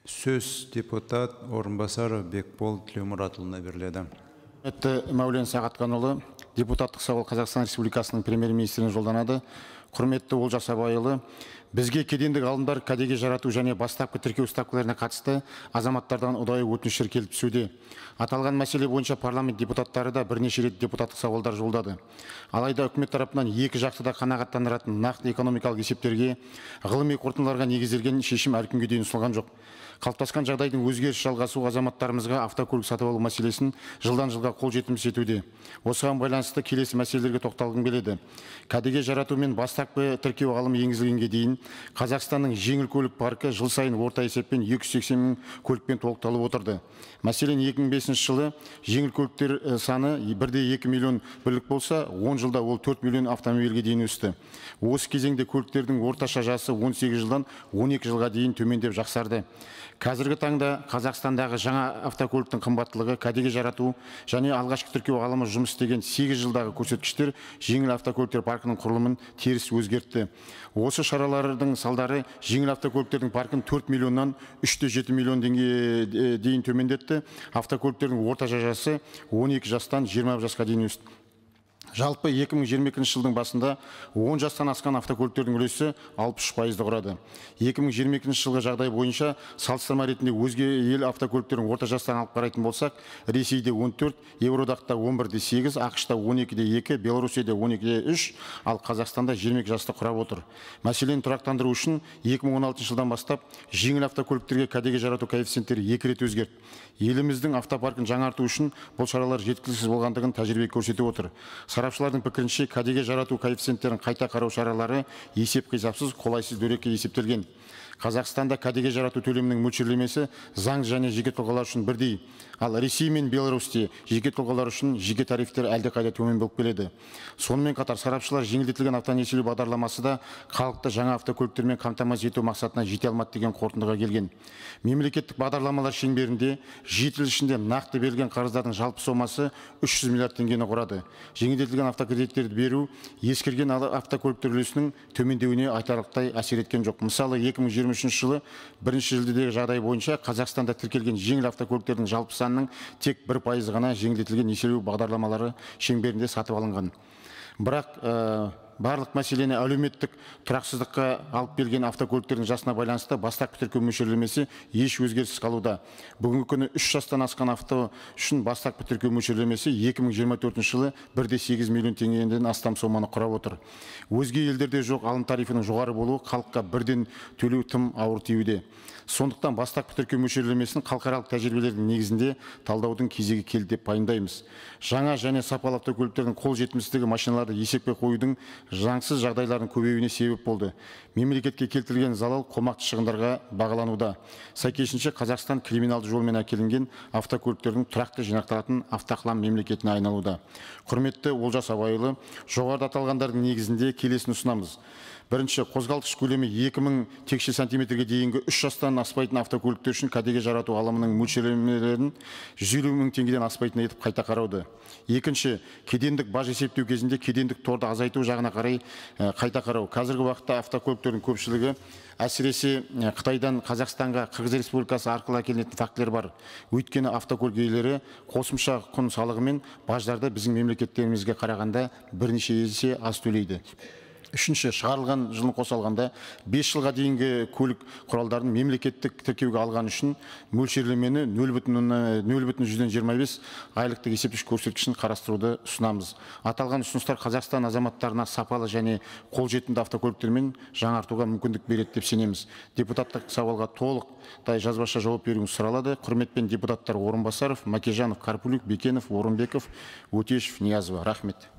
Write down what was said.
Сөз депутат Орынбасаров Бекбол Тілеумұратұлына беріледі. Мәулен Сағатханұлы, депутаттық сауал Қазақстан Республикасының премьер-министріне жолданады. Құрметті Олжас Абайұлы, бізге кедендік алымдар кәдеге жарату және бастапқы тіркеу ставкаларына қатысты азаматтардан ұдайы өтініштер келіп түсуде. Аталған мәселе бойынша парламент депутаттары да бірнеше рет депутаттық сауалдар жолдады. Алайда үкімет тарапынан екі жақты да қанағаттандыратын нақты экономикалық есептерге, ғылыми қорытындыларға негізделген шешім әлі күнге дейін ұсынылған жоқ. Қалыптасқан жағдайдың өзгеріс жалғасу азаматтарымызға автокөлік сатып алу мәселесін жылдан жылға қол жетімсіз етуде. Осыған байланысты келесі мәселелерге тоқталғым келеді. Кәдеге жарату мен бастапқы тіркеу алымы енгізілгенге дейін Қазақстанның жеңіл көлік паркі жыл сайын орта есеппен 280 мың көлікпен толықталып отырды. Мәселен, 2005 жылы жеңіл көліктер саны 1,2 миллион бірлік болса, 10 жылда ол 4 миллион автомобильге дейін өсті. Осы кезеңде көліктердің орташа жасы 18 жылдан 12 жылға дейін төмендеп жақсарды. Қазіргі таңда Қазақстандағы жаңа автокөліктің қымбаттылығы, кәдеге жарату және алғашқы тіркеу алымы жұмыс істеген 8 жылдағы көрсеткіштер жеңіл автокөліктер паркінің құрылымын теріс өзгертті. Осы шаралардың салдары жеңіл автокөліктердің паркін 4 миллионнан 3,7 миллион теңге дейін төмендетті. Автокөліктердің орташа жасы 12 жастан 20 жасқа дейін өсті. Жалпы 2022 жылдың басында 10 жастан асқан автокөліктердің үлесі 63%-ды құрады. 2022 жылғы жағдай бойынша салыстырма ретінде өзге ел автокөліктерін орта жастан алып қарайтын болсақ, Ресейде 14, Еуроодақта 11,8, ақш-та 12,2, Белоруссияда 12,3, ал Қазақстанда 22 жасты құрап отыр. Мәселені тұрақтандыру үшін 2016 жылдан бастап жеңіл автокөліктерге кәдеге жарату коэффициенттері 2 рет өзгерді. Еліміздің автопаркін жаңарту үшін бұл шаралар жеткіліксіз болғандығын тәжірибе көрсетіп отыр. Сарапшылардың пікірінше, кәдеге жарату коэффициенттерін қайта қарау шаралары есеп-қисапсыз, қолайсыз дөрекі есептелген. Қазақстанда кәдеге жарату төлемінің мөлшерлемесі заң және жеке тұлғалар үшін бірдей. Ал Ресей мен Беларусьте жеке тұлғалар үшін жеке тарифтер әлдеқайда төмен болып келеді. Сонымен қатар сарапшылар жеңілдетілген автонесиелеу бағдарламасы да халықты жаңа автокөліктермен қамтамасыз ету мақсатына жете алмады деген қорытындыға келген. Мемлекеттік бағдарламалар шеңберінде 7 жыл ішінде нақты берілген қарыздардың жалпы сомасы 300 миллиард теңгені құрады. Жеңілдетілген автокредиттерді беру ескірген автокөліктер үлесінің төмендеуіне айтарлықтай әсер еткен жоқ. Мысалы, 2023 жылы бірінші шілдедегі жағдай бойынша Қазақстанда тіркелген жеңіл автокөліктердің жалпы санының тек 1% ғана жеңілдетілген несиелеу бағдарламалары шеңберінде сатып алынған. Бірақ барлық мәселені әлеуметтік тұрақсыздыққа алып келген автокөліктердің жасына байланысты бастапқы тіркеу мөлшерлемесі еш өзгеріссіз қалуда. Бүгінгі күні 3 жастан асқан авто үшін бастапқы тіркеу мөлшерлемесі 2024 жылы 1,8 миллион теңгеден астам соманы құрап отыр. Өзге елдерде жоқ алым тарифінің жоғары болуы халыққа бірден төлеу тым ауыр тиюде. Сондықтан бастапқы тіркеу мөлшерлемесін халықаралық тәжірибелердің негізінде талдаудың кезегі келді деп пайымдаймыз. Жаңа және сапалы автокөліктердің қол жетімсіздігі машиналарды есепке қоюдың заңсыз жағдайлардың көбеюіне себеп болды. Мемлекетке келтірілген залал қомақты шығындарға бағалануда. Сәйкесінше Қазақстан криминалды жолмен әкелінген автокөліктердің тұрақты жинақталатын автоқлам мемлекетіне айналуда. Құрметті Олжас Абайұлы, жоғарыда аталғандардың негізінде келесін ұсынамыз. Бірінші, қозғалтқыш көлемі 2000 текше сантиметрге дейінгі 3 жастан аспайтын автокөліктер үшін кәдеге жарату алымының мөлшерлемелерін 150 мың теңгеден аспайтын етіп қайта қарауды. Екінші, кедендік баж есептеу кезінде кедендік торды азайту жағына қарай қайта қарау. Қазіргі уақытта автокөліктердің көпшілігі әсіресе Қытайдан Қазақстанға Қырғыз Республикасы арқылы әкелінетін фактілер бар. Өйткені автокөлік иелері қосымша құн салығы мен баждарды біздің мемлекеттерімізге қарағанда бірнеше есе аз төлейді. Үшінші, шығарылған жылын қоса алғанда 5 жылға дейінгі көлік құралдарын мемлекеттік тіркеуге алған үшін мөлшерлемені 0,25 айлықтық есептегіш көрсеткішін қарастыруды ұсынамыз. Аталған ұсыныстар Қазақстан азаматтарына сапалы және қолжетімді автокөліктермен жаңартуға мүмкіндік береді деп сенеміз. Депутаттық сауалға толықтай жазбаша жауап беруіңіз сұралады. Құрметпен депутаттар Орынбасаров, Макежанов, Карпулюк, Бекенов, Орынбеков, Өтешев, Ниязова. Рахмет.